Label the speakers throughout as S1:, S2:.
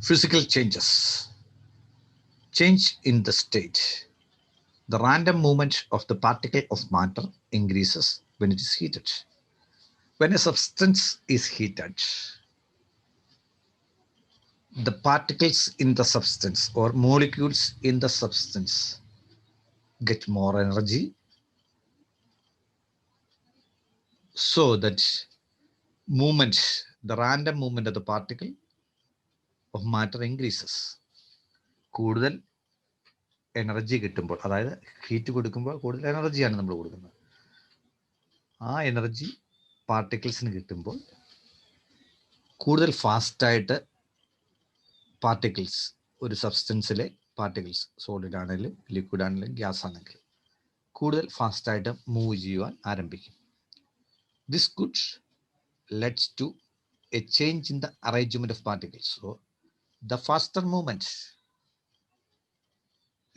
S1: Physical changes. Change in the state. The random movement of the particle of matter increases when it is heated. When a substance is heated, the particles in the substance or molecules in the substance get more energy so that the random movement of the particle of matter increases. കൂടുതൽ energy കിട്ടുമ്പോൾ, അതായത് heat കൊടുക്കുമ്പോൾ കൂടുതൽ എനർജിയാണ് നമ്മൾ കൊടുക്കുന്നത്. ആ energy പാർട്ടിക്കിൾസിന് കിട്ടുമ്പോൾ കൂടുതൽ ഫാസ്റ്റായിട്ട് പാർട്ടിക്കിൾസ്, ഒരു സബ്സ്റ്റൻസിലെ പാർട്ടിക്കിൾസ്, സോളിഡ് ആണെങ്കിലും ലിക്വിഡ് ആണെങ്കിലും ഗ്യാസ് ആണെങ്കിലും കൂടുതൽ ഫാസ്റ്റായിട്ട് മൂവ് ചെയ്യുവാൻ ആരംഭിക്കും. This could leads to a change in the arrangement of particles. So the faster movement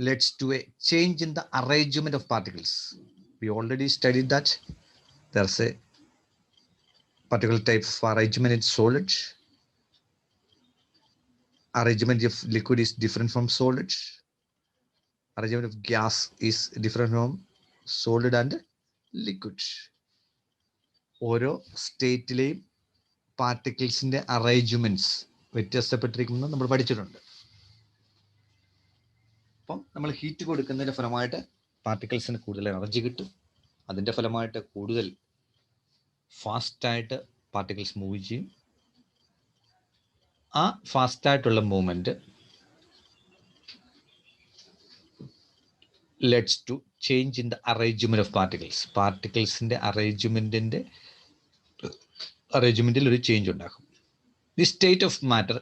S1: leads to a change in the arrangement of particles. We already studied that there's a particular type of arrangement in solid. Arrangement of liquid is different from solid. Arrangement of gas is different from solid and liquid. ഓരോ സ്റ്റേറ്റിലെയും പാർട്ടിക്കിൾസിന്റെ arrangements വ്യത്യസ്തപ്പെട്ടിരിക്കുന്നത് നമ്മൾ പഠിച്ചിട്ടുണ്ട്. അപ്പം നമ്മൾ heat കൊടുക്കുന്നതിന്റെ ഫലമായിട്ട് പാർട്ടിക്കിൾസിന് കൂടുതൽ energy കിട്ടും. അതിൻ്റെ ഫലമായിട്ട് കൂടുതൽ ഫാസ്റ്റായിട്ട് പാർട്ടിക്കിൾസ് മൂവ് ചെയ്യും. ആ ഫാസ്റ്റായിട്ടുള്ള movement leads to change in the arrangement of particles. പാർട്ടിക്കിൾസിൻ്റെ അറേഞ്ച്മെൻറ്റിൽ ഒരു ചേഞ്ച് ഉണ്ടാകും. The state of matter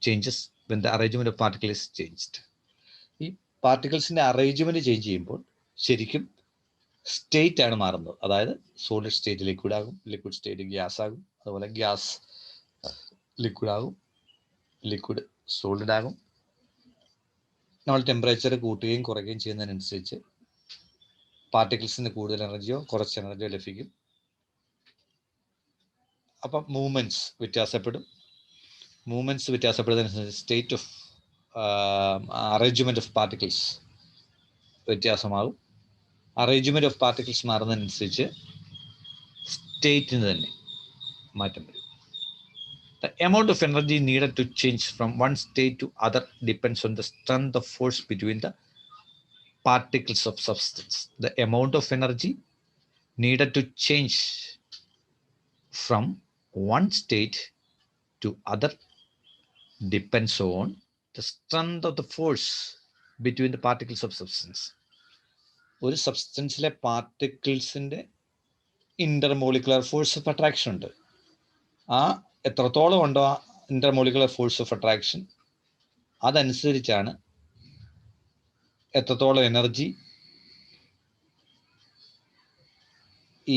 S1: changes when the arrangement of particle is changed. ഈ പാർട്ടിക്കിൾസിൻ്റെ അറേഞ്ച്മെൻറ്റ് ചേഞ്ച് ചെയ്യുമ്പോൾ ശരിക്കും സ്റ്റേറ്റ് ആണ് മാറുന്നത്. അതായത് സോളിഡ് സ്റ്റേറ്റ് ലിക്വിഡ് ആകും, ലിക്വിഡ് സ്റ്റേറ്റ് ഗ്യാസ് ആകും, അതുപോലെ ഗ്യാസ് ലിക്വിഡ് ആകും, ലിക്വിഡ് സോളിഡ് ആകും. നമ്മൾ ടെമ്പറേച്ചർ കൂട്ടുകയും കുറയ്ക്കുകയും ചെയ്യുന്നതിനനുസരിച്ച് പാർട്ടിക്കിൾസിന് കൂടുതൽ എനർജിയോ കുറച്ച് എനർജിയോ ലഭിക്കും. അപ്പം മൂവ്മെൻറ്റ്സ് വ്യത്യാസപ്പെടും. മൂവ്മെൻറ്റ്സ് വ്യത്യാസപ്പെടുന്നതിനനുസരിച്ച് state of arrangement of particles വ്യത്യാസമാകും. അറേഞ്ച്മെൻറ്റ് ഓഫ് പാർട്ടിക്കിൾസ് മാറുന്നതിനനുസരിച്ച് സ്റ്റേറ്റിന് തന്നെ മാറ്റം വരും. The amount of energy needed to change from one state to other depends on the strength of force between the particles of substance. The amount of energy needed to change from one state to other depends on the strength of the force between the particles of substance. ഒരു സബ്സ്റ്റൻസിലെ പാർട്ടിക്കിൾസിൻ്റെ intermolecular force of attraction ഉണ്ട്. ആ എത്രത്തോളം ഉണ്ടോ ആ intermolecular force of attraction, അതനുസരിച്ചാണ് എത്രത്തോളം energy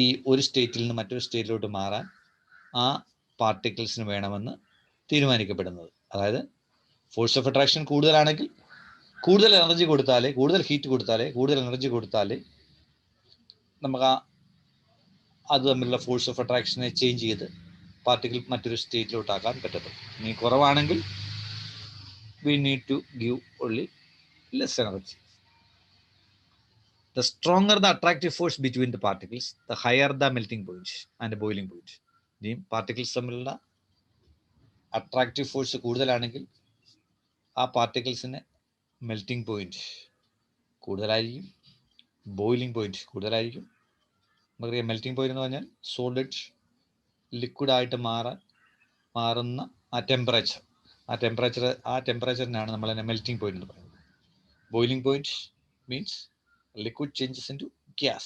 S1: ഈ ഒരു സ്റ്റേറ്റിൽ നിന്ന് മറ്റൊരു സ്റ്റേറ്റിലോട്ട് മാറാൻ ആ പാർട്ടിക്കിൾസിന് വേണമെന്ന് തീരുമാനിക്കപ്പെടുന്നത്. അതായത് ഫോഴ്സ് ഓഫ് അട്രാക്ഷൻ കൂടുതലാണെങ്കിൽ കൂടുതൽ എനർജി കൊടുത്താലേ, കൂടുതൽ ഹീറ്റ് കൊടുത്താലേ, കൂടുതൽ എനർജി കൊടുത്താലേ നമുക്ക് അത് തമ്മിലുള്ള ഫോഴ്സ് ഓഫ് അട്രാക്ഷനെ ചേഞ്ച് ചെയ്ത് പാർട്ടിക്കിൾ മറ്റൊരു സ്റ്റേറ്റിലോട്ടാക്കാൻ പറ്റത്തുള്ളൂ. ഇനി കുറവാണെങ്കിൽ we need to give only less energy. The stronger the attractive force between the particles, the higher the melting point and the boiling point. ഈ പാർട്ടിക്കിൾസ് തമ്മിലുള്ള അട്രാക്റ്റീവ് ഫോഴ്സ് കൂടുതലാണെങ്കിൽ ആ പാർട്ടിക്കിൾസിന് melting point കൂടുതലായിരിക്കും, ബോയിലിംഗ് പോയിന്റ് കൂടുതലായിരിക്കും. നമുക്കറിയാം melting point എന്ന് പറഞ്ഞാൽ solid ലിക്വിഡായിട്ട് മാറുന്ന ആ ടെമ്പറേച്ചറിനാണ് നമ്മൾ തന്നെ മെൽറ്റിംഗ് പോയിന്റ് എന്ന് പറയുന്നത്. Boiling point means liquid changes into gas.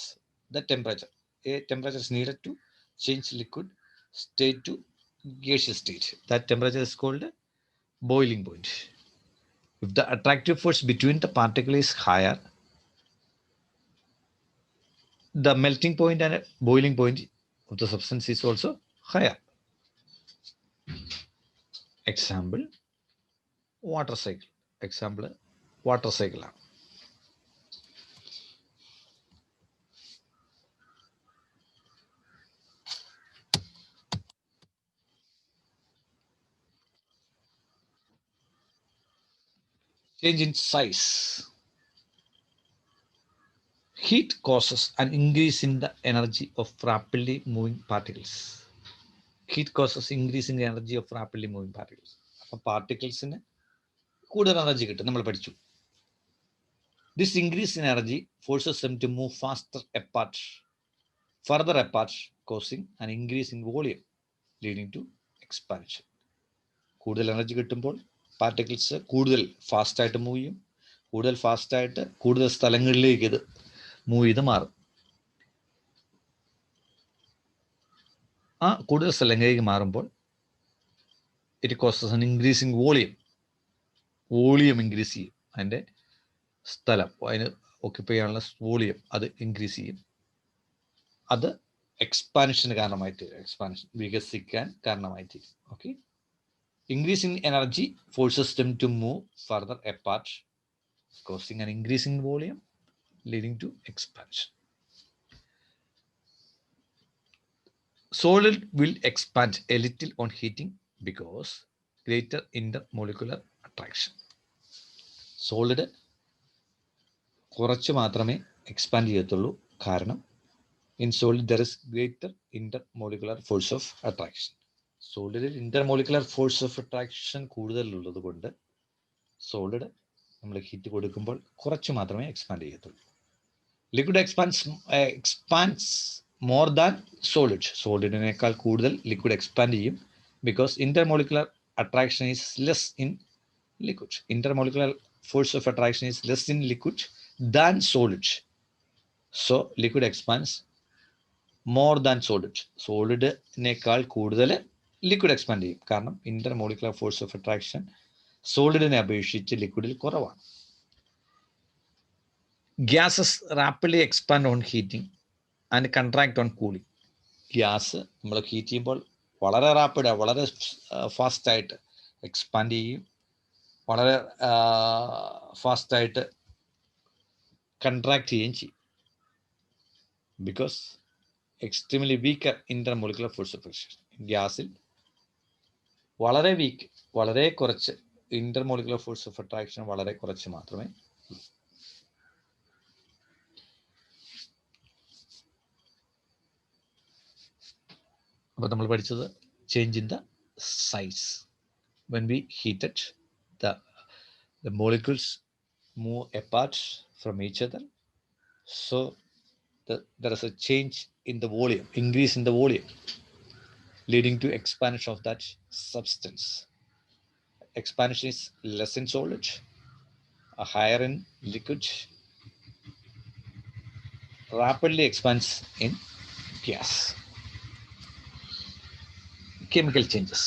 S1: The temperature is needed to change liquid state to gaseous state. That temperature is called boiling point. If the attractive force between the particle is higher, the melting point and boiling point of the substance is also higher. Example, water cycle. Change in size. Heat causes an increase in the energy of rapidly moving particles. Heat causes increase in the energy of rapidly moving particles. അപ്പോൾ പാർട്ടിക്കിൾസിന് കൂടുതൽ energy കിട്ടും, നമ്മൾ പഠിച്ചു. This increase in energy forces them to move further apart, causing an increase in volume, leading to expansion. കൂടുതൽ energy കിട്ടുമ്പോൾ particles കൂടുതൽ ഫാസ്റ്റായിട്ട് move ചെയ്യും. കൂടുതൽ ഫാസ്റ്റായിട്ട് കൂടുതൽ സ്ഥലങ്ങളിലേക്ക് ഇത് മൂവ് ചെയ്ത് മാറും. ആ കൂടുതൽ സ്ഥലങ്ങളിലേക്ക് മാറുമ്പോൾ it causes an increasing volume increase ചെയ്യും. അതിൻ്റെ സ്ഥലം, അതിന് ഓക്യുപ്പൈ ചെയ്യാനുള്ള വോളിയം അത് ഇൻക്രീസ് ചെയ്യും. അത് എക്സ്പാൻഷന് കാരണമായിട്ട്, എക്സ്പാൻഷൻ വികസിക്കാൻ കാരണമായിട്ട്. Okay, increase in energy forces them to move further apart, causing an increase in volume, leading to expansion. Solid will expand a little on heating because greater intermolecular attraction. Solid കുറച്ച് മാത്രമേ expand ചെയ്യത്തുള്ളൂ, കാരണം in solid there is greater intermolecular force of attraction. സോളിഡിൽ intermolecular force of attraction കൂടുതലുള്ളത് കൊണ്ട് solid നമ്മൾ heat കൊടുക്കുമ്പോൾ കുറച്ച് മാത്രമേ എക്സ്പാൻഡ് ചെയ്യത്തുള്ളൂ. Liquid expands more than solid. സോളിഡിനേക്കാൾ കൂടുതൽ ലിക്വിഡ് എക്സ്പാൻഡ് ചെയ്യും, because intermolecular attraction is less in liquid. Intermolecular force of attraction is less in liquid than solid. So liquid expands more than solid. സോളിഡിനേക്കാൾ കൂടുതൽ liquid expand ചെയ്യും, കാരണം intermolecular force of attraction സോളിഡിനെ അപേക്ഷിച്ച് ലിക്വിഡിൽ കുറവാണ്. Gases rapidly expand on heating and contract on cooling. Gas നമ്മൾ heat ചെയ്യുമ്പോൾ വളരെ റാപ്പിഡ്, വളരെ ഫാസ്റ്റായിട്ട് എക്സ്പാൻഡ് ചെയ്യും, വളരെ ഫാസ്റ്റായിട്ട് കൺട്രാക്ട് ചെയ്യുകയും ചെയ്യും. Because extremely weaker intermolecular force of attraction. ഗ്യാസിൽ വളരെ വീക്ക്, വളരെ കുറച്ച് ഇന്റർമോളിക്കുലർ ഫോഴ്സ് ഓഫ് അട്രാക്ഷൻ വളരെ കുറച്ച് മാത്രമേ. അപ്പോൾ നമ്മൾ പഠിച്ചത് change in the size. When we heated the molecules move apart from each other, so there is a change in the volume, increase in the volume, leading to expansion of that substance. Expansion is less in solid, higher in liquid, rapidly expands in gas. Chemical changes.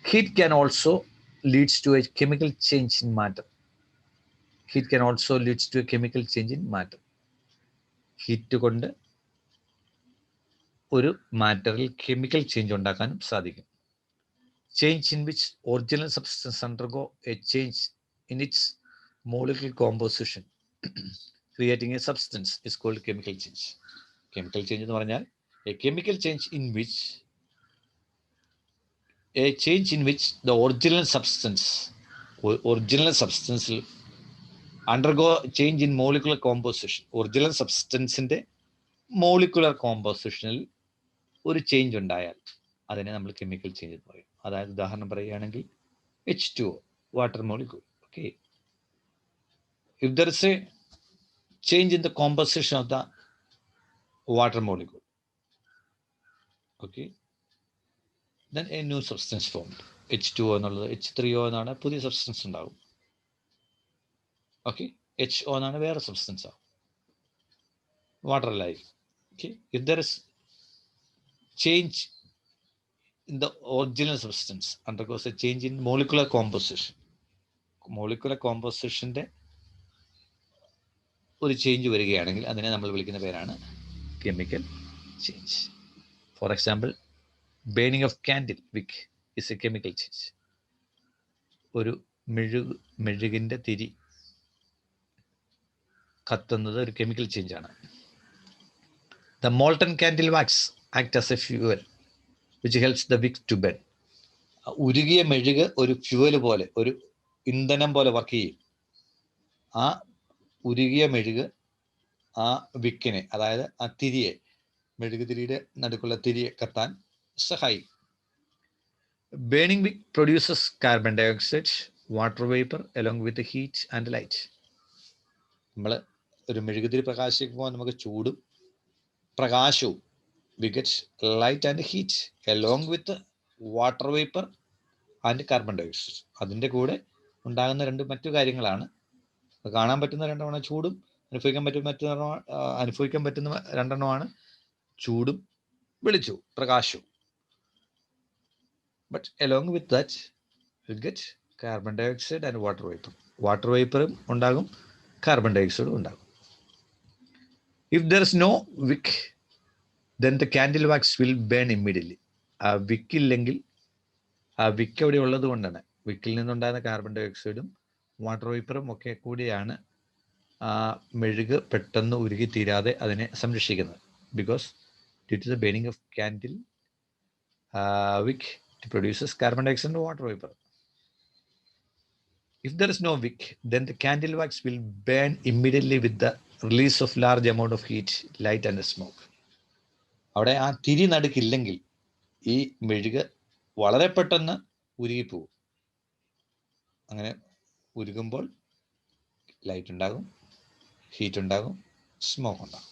S1: Heat can also leads to a chemical change in matter. Heat can also leads to a chemical change in matter. Heat കൊണ്ട് ഒരു മാറ്ററിൽ chemical change ഉണ്ടാക്കാനും സാധിക്കും. Change in which original substance undergo a change in its molecule composition creating a substance is called chemical change. Chemical change എന്ന് പറഞ്ഞാൽ a chemical change in which the original substance undergo change in molecular composition. Original സബ്സ്റ്റൻസിന്റെ molecular കോമ്പോസിഷനിൽ ഒരു change ഉണ്ടായാൽ അതിനെ നമ്മൾ chemical change എന്ന് പറയും. അതായത് ഉദാഹരണം പറയുകയാണെങ്കിൽ H2O, water molecule. Okay, if there is a change in the composition of the water molecule, okay, then a new substance formed. H2O എന്നുള്ളത് H3O എന്നാണ് പുതിയ സബ്സ്റ്റൻസ് ഉണ്ടാകും. ഓക്കെ, HO എന്നാണ് വേറെ സബ്സ്റ്റൻസ് ആവും, വാട്ടറിലായി. Okay, if there is change in the original substance undergoes a change in molecular composition. Molecular കോമ്പോസിഷന്റെ ഒരു ചേഞ്ച് വരികയാണെങ്കിൽ അതിനെ നമ്മൾ വിളിക്കുന്ന പേരാണ് chemical change. For example, burning of candle wick is a chemical change. ഒരു മെഴുകിൻ്റെ തിരി കത്തുന്നത് ഒരു കെമിക്കൽ ചേഞ്ചാണ്. The molten candle wax act as a fuel which helps the wick to burn. ഉരുകിയ മെഴുക് ഒരു ഫ്യൂവൽ പോലെ, ഒരു ഇന്ധനം പോലെ വർക്ക് ചെയ്യും. ആ ഉരുകിയ മെഴുക് ആ വിക്കിനെ, അതായത് ആ തിരിയെ, മെഴുകുതിരിയുടെ നടുക്കുള്ള തിരിയെ കത്താൻ സഹായിക്കും. Burning wick produces carbon dioxide, water vapour along with heat and light. നമ്മൾ ഒരു മെഴുകുതിരി പ്രകാശിക്കുമ്പോൾ നമുക്ക് ചൂടും പ്രകാശവും, we get light and heat along with water vapor and carbon dioxide. അതിൻ്റെ കൂടെ ഉണ്ടാകുന്ന മറ്റു കാര്യങ്ങളാണ്. കാണാൻ പറ്റുന്ന രണ്ടെണ്ണമാണ് ചൂടും, അനുഭവിക്കാൻ പറ്റുന്ന രണ്ടെണ്ണമാണ് ചൂടും വെളിച്ചവും പ്രകാശവും. But along with that we get carbon dioxide and water vapor. Water വേപ്പറും ഉണ്ടാകും, കാർബൺ ഡയോക്സൈഡും ഉണ്ടാകും. If there is no wick, then the candle wax will burn immediately. ആ വിക്കില്ലെങ്കിൽ, ആ വിക്ക് അവിടെ ഉള്ളത് കൊണ്ടാണ്, വിക്കിൽ നിന്നുണ്ടാകുന്ന കാർബൺ ഡയോക്സൈഡും വാട്ടർ വേപ്പറും ഒക്കെ കൂടിയാണ് ആ മെഴുക് പെട്ടെന്ന് ഉരുകി തീരാതെ അതിനെ സംരക്ഷിക്കുന്നത്. Because due to the burning of candle wick, it produces carbon dioxide and water vapor. If there is no wick, then the candle wax will burn immediately with the release of large amount of heat, light and smoke. അവിടെ ആ തിരി നടുക്കില്ലെങ്കിൽ ഈ മെഴുക് വളരെ പെട്ടെന്ന് ഉരുകിപ്പോവും. അങ്ങനെ ഉരുകുമ്പോൾ light ഉണ്ടാകും, heat ഉണ്ടാകും, സ്മോക്ക് ഉണ്ടാകും.